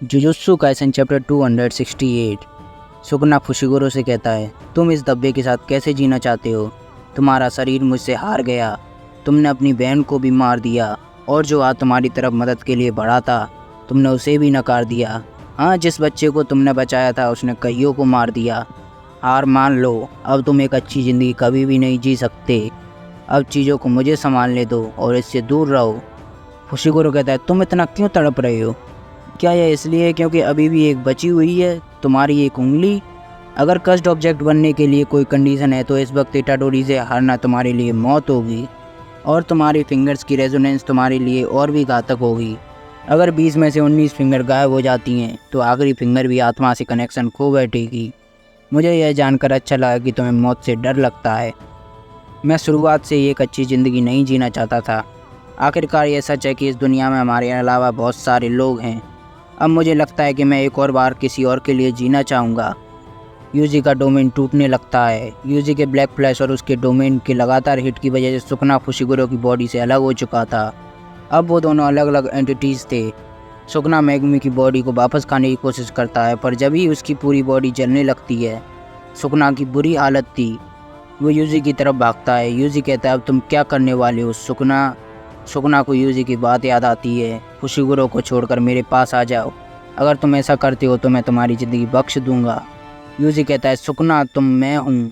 Jujutsu Kaisen chapter 268। Sukuna Fushiguro से कहता है, तुम इस धब्बे के साथ कैसे जीना चाहते हो? तुम्हारा शरीर मुझसे हार गया, तुमने अपनी बहन को भी मार दिया और जो हाथ तुम्हारी तरफ मदद के लिए बढ़ा था तुमने उसे भी नकार दिया। हाँ, जिस बच्चे को तुमने बचाया था उसने कईयों को मार दिया। हार मान लो, अब तुम एक अच्छी ज़िंदगी कभी भी नहीं जी सकते। अब चीज़ों को मुझे संभालने दो और इससे दूर रहो। फुशिगुरो कहता है, तुम इतना क्यों तड़प रहे हो? क्या यह इसलिए क्योंकि अभी भी एक बची हुई है तुम्हारी एक उंगली? अगर कस्ट ऑब्जेक्ट बनने के लिए कोई कंडीशन है तो इस वक्त इटाडोरी से हारना तुम्हारे लिए मौत होगी और तुम्हारी फिंगर्स की रेजोनेंस तुम्हारे लिए और भी घातक होगी। अगर 20 में से 19 फिंगर गायब हो जाती हैं तो आखिरी फिंगर भी आत्मा से कनेक्शन खो बैठेगी। मुझे यह जानकर अच्छा लगा कि तुम्हें मौत से डर लगता है। मैं शुरुआत से ही एक अच्छी ज़िंदगी नहीं जीना चाहता था। आखिरकार ये सच है कि इस दुनिया में हमारे अलावा बहुत सारे लोग हैं। अब मुझे लगता है कि मैं एक और बार किसी और के लिए जीना चाहूँगा। यूजी का डोमेन टूटने लगता है। यूजी के ब्लैक फ्लैश और उसके डोमेन के लगातार हिट की वजह से सुकुना फुशिगुरो की बॉडी से अलग हो चुका था। अब वो दोनों अलग अलग एंटिटीज़ थे। सुकुना मेगुमी की बॉडी को वापस खाने की कोशिश करता है, पर जब ही उसकी पूरी बॉडी जलने लगती है, सुकुना की बुरी हालत थी। वो यूजी की तरफ भागता है। यूजी कहता है, अब तुम क्या करने वाले हो सुकुना को यूजी की बात याद आती है। फुशिगुरो को छोड़कर मेरे पास आ जाओ, अगर तुम ऐसा करते हो तो मैं तुम्हारी ज़िंदगी बख्श दूंगा। यूजी कहता है, सुकुना तुम मैं हूँ।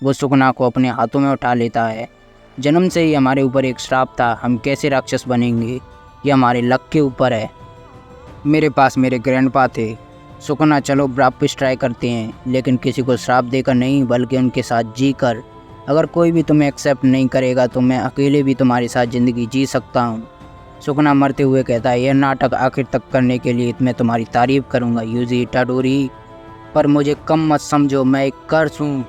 वो सुकुना को अपने हाथों में उठा लेता है। जन्म से ही हमारे ऊपर एक श्राप था, हम कैसे राक्षस बनेंगे ये हमारे लक के ऊपर है। मेरे पास मेरे ग्रैंडपा थे। सुकुना चलो वापस ट्राई करते हैं, लेकिन किसी को श्राप देकर नहीं बल्कि उनके साथ जी कर। अगर कोई भी तुम्हें एक्सेप्ट नहीं करेगा तो मैं अकेले भी तुम्हारे साथ ज़िंदगी जी सकता हूँ। सुकुना मरते हुए कहता है, यह नाटक आखिर तक करने के लिए मैं तुम्हारी तारीफ़ करूँगा यूजी इटाडोरी, पर मुझे कम मत समझो, मैं एक कर्स हूँ।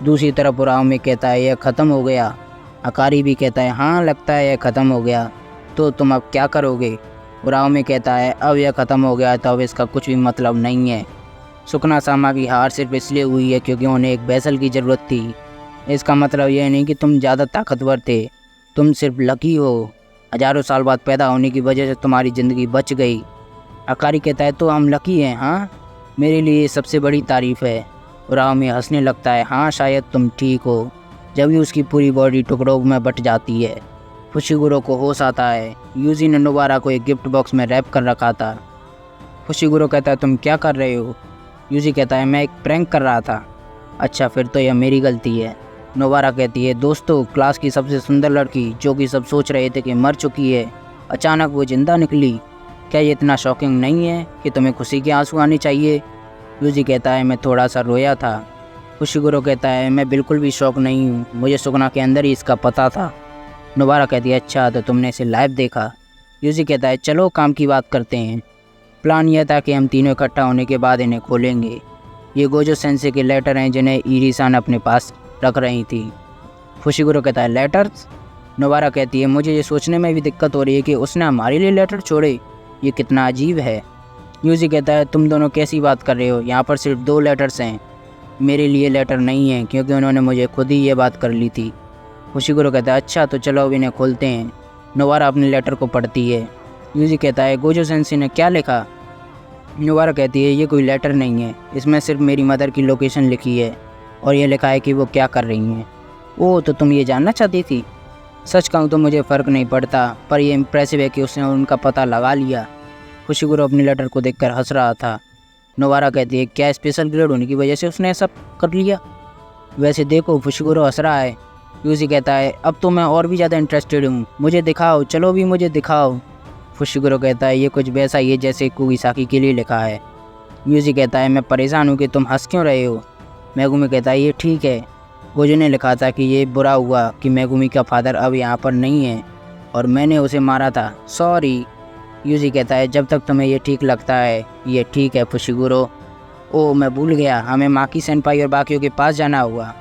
दूसरी तरफ उराव में कहता है, यह ख़त्म हो गया। अकारी भी कहता है, हाँ लगता है यह ख़त्म हो गया, तो तुम अब क्या करोगे? उराव में कहता है, अब यह ख़त्म हो गया तो अब इसका कुछ भी मतलब नहीं है। सुकुना सामा की हार सिर्फ इसलिए हुई है क्योंकि उन्हें एक वैसल की ज़रूरत थी। इसका मतलब यह नहीं कि तुम ज़्यादा ताकतवर थे, तुम सिर्फ लकी हो। हज़ारों साल बाद पैदा होने की वजह से तुम्हारी ज़िंदगी बच गई। अकारी कहता है, तो हम लकी हैं? हाँ, मेरे लिए सबसे बड़ी तारीफ़ है। उराव में हंसने लगता है, हाँ शायद तुम ठीक हो। जब भी उसकी पूरी बॉडी टुकड़ों में बट जाती है, फुशिगुरो को होश आता है। यूजी ने नोबारा को एक गिफ्ट बॉक्स में रैप कर रखा था। फुशिगुरो कहता है, तुम क्या कर रहे हो? यूजी कहता है, मैं एक प्रैंक कर रहा था। अच्छा, फिर तो यह मेरी गलती है। नोबारा कहती है, दोस्तों क्लास की सबसे सुंदर लड़की जो कि सब सोच रहे थे कि मर चुकी है, अचानक वो जिंदा निकली। क्या ये इतना शॉकिंग नहीं है कि तुम्हें खुशी के आंसू आने चाहिए? यूजी कहता है, मैं थोड़ा सा रोया था। फुशिगुरो कहता है, मैं बिल्कुल भी शौक नहीं हूँ, मुझे सुकुना के अंदर ही इसका पता था। नोबारा कहती है, अच्छा तो तुमने इसे लाइव देखा? यूजी कहता है, चलो काम की बात करते हैं। प्लान यह था कि हम तीनों इकट्ठा होने के बाद इन्हें खोलेंगे। ये गोजो सेंसे के लेटर हैं जिन्हें इरीसान अपने पास रख रही थी। फुशिगुरो कहता है, लेटर्स? नोबारा कहती है, मुझे ये सोचने में भी दिक्कत हो रही है कि उसने हमारे लिए लेटर छोड़े, ये कितना अजीब है। यूजी कहता है, तुम दोनों कैसी बात कर रहे हो, यहाँ पर सिर्फ 2 लेटर्स हैं। मेरे लिए लेटर नहीं है क्योंकि उन्होंने मुझे खुद ही ये बात कर ली थी। फुशिगुरो कहता है, अच्छा तो चलो अब इन्हें खोलते हैं। नोबारा अपने लेटर को पढ़ती है। यूजी कहता है, गोजो सेंसे ने क्या लिखा? नोबारा कहती है, ये कोई लेटर नहीं है, इसमें सिर्फ मेरी मदर की लोकेशन लिखी है और ये लिखा है कि वो क्या कर रही हैं। ओह, तो तुम ये जानना चाहती थी? सच कहूँ तो मुझे फ़र्क नहीं पड़ता, पर यह इम्प्रेसिव है कि उसने उनका पता लगा लिया। फुशिगुरो अपने लेटर को देखकर हंस रहा था। नोबारा कहती है, क्या स्पेशल ग्रेड होने की वजह से उसने ऐसा कर लिया? वैसे देखो, फुशिगुरो हंस रहा है। यूजी कहता है, अब तो मैं और भी ज़्यादा इंटरेस्टेड हूँ, मुझे दिखाओ, चलो भी मुझे दिखाओ। फुशिगुरो कहता है, ये कुछ वैसा ही है जैसे कुगिसाकी के लिए लिखा है। यूजी कहता है, मैं परेशान हूँ कि तुम हंस क्यों रहे हो। मेगुमी कहता है, ये ठीक है, गोजो ने लिखा था कि ये बुरा हुआ कि मेगुमी का फादर अब यहाँ पर नहीं है और मैंने उसे मारा था, सॉरी। यूजी कहता है, जब तक तुम्हें ये ठीक लगता है ये ठीक है फुशिगुरो। ओह, मैं भूल गया, हमें माकी सेनपाई और बाकियों के पास जाना होगा।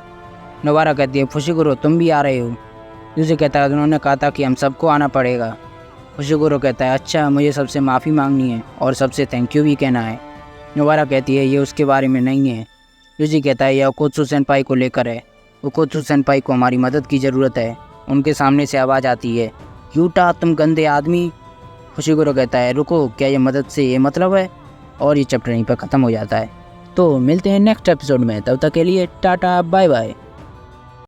नोबारा कहती है, फुशिगुरो तुम भी आ रहे हो? यूजी कहता है, उन्होंने कहा था कि हम सबको आना पड़ेगा। फुशिगुरो कहता है, अच्छा मुझे सबसे माफ़ी मांगनी है और सबसे थैंक यू भी कहना है। नोबारा कहती है, ये उसके बारे में नहीं है। यूजी कहता है, यह ओकोत्सु सेनपाई को लेकर है। ओकोत्सु सेनपाई को हमारी मदद की ज़रूरत है। उनके सामने से आवाज़ आती है, यूटा तुम गंदे आदमी। फुशिगुरो कहता है, रुको, क्या ये मदद से ये मतलब है? और ये चैप्टर यहीं पर ख़त्म हो जाता है। तो मिलते हैं नेक्स्ट एपिसोड में, तब तक के लिए टाटा बाय बाय।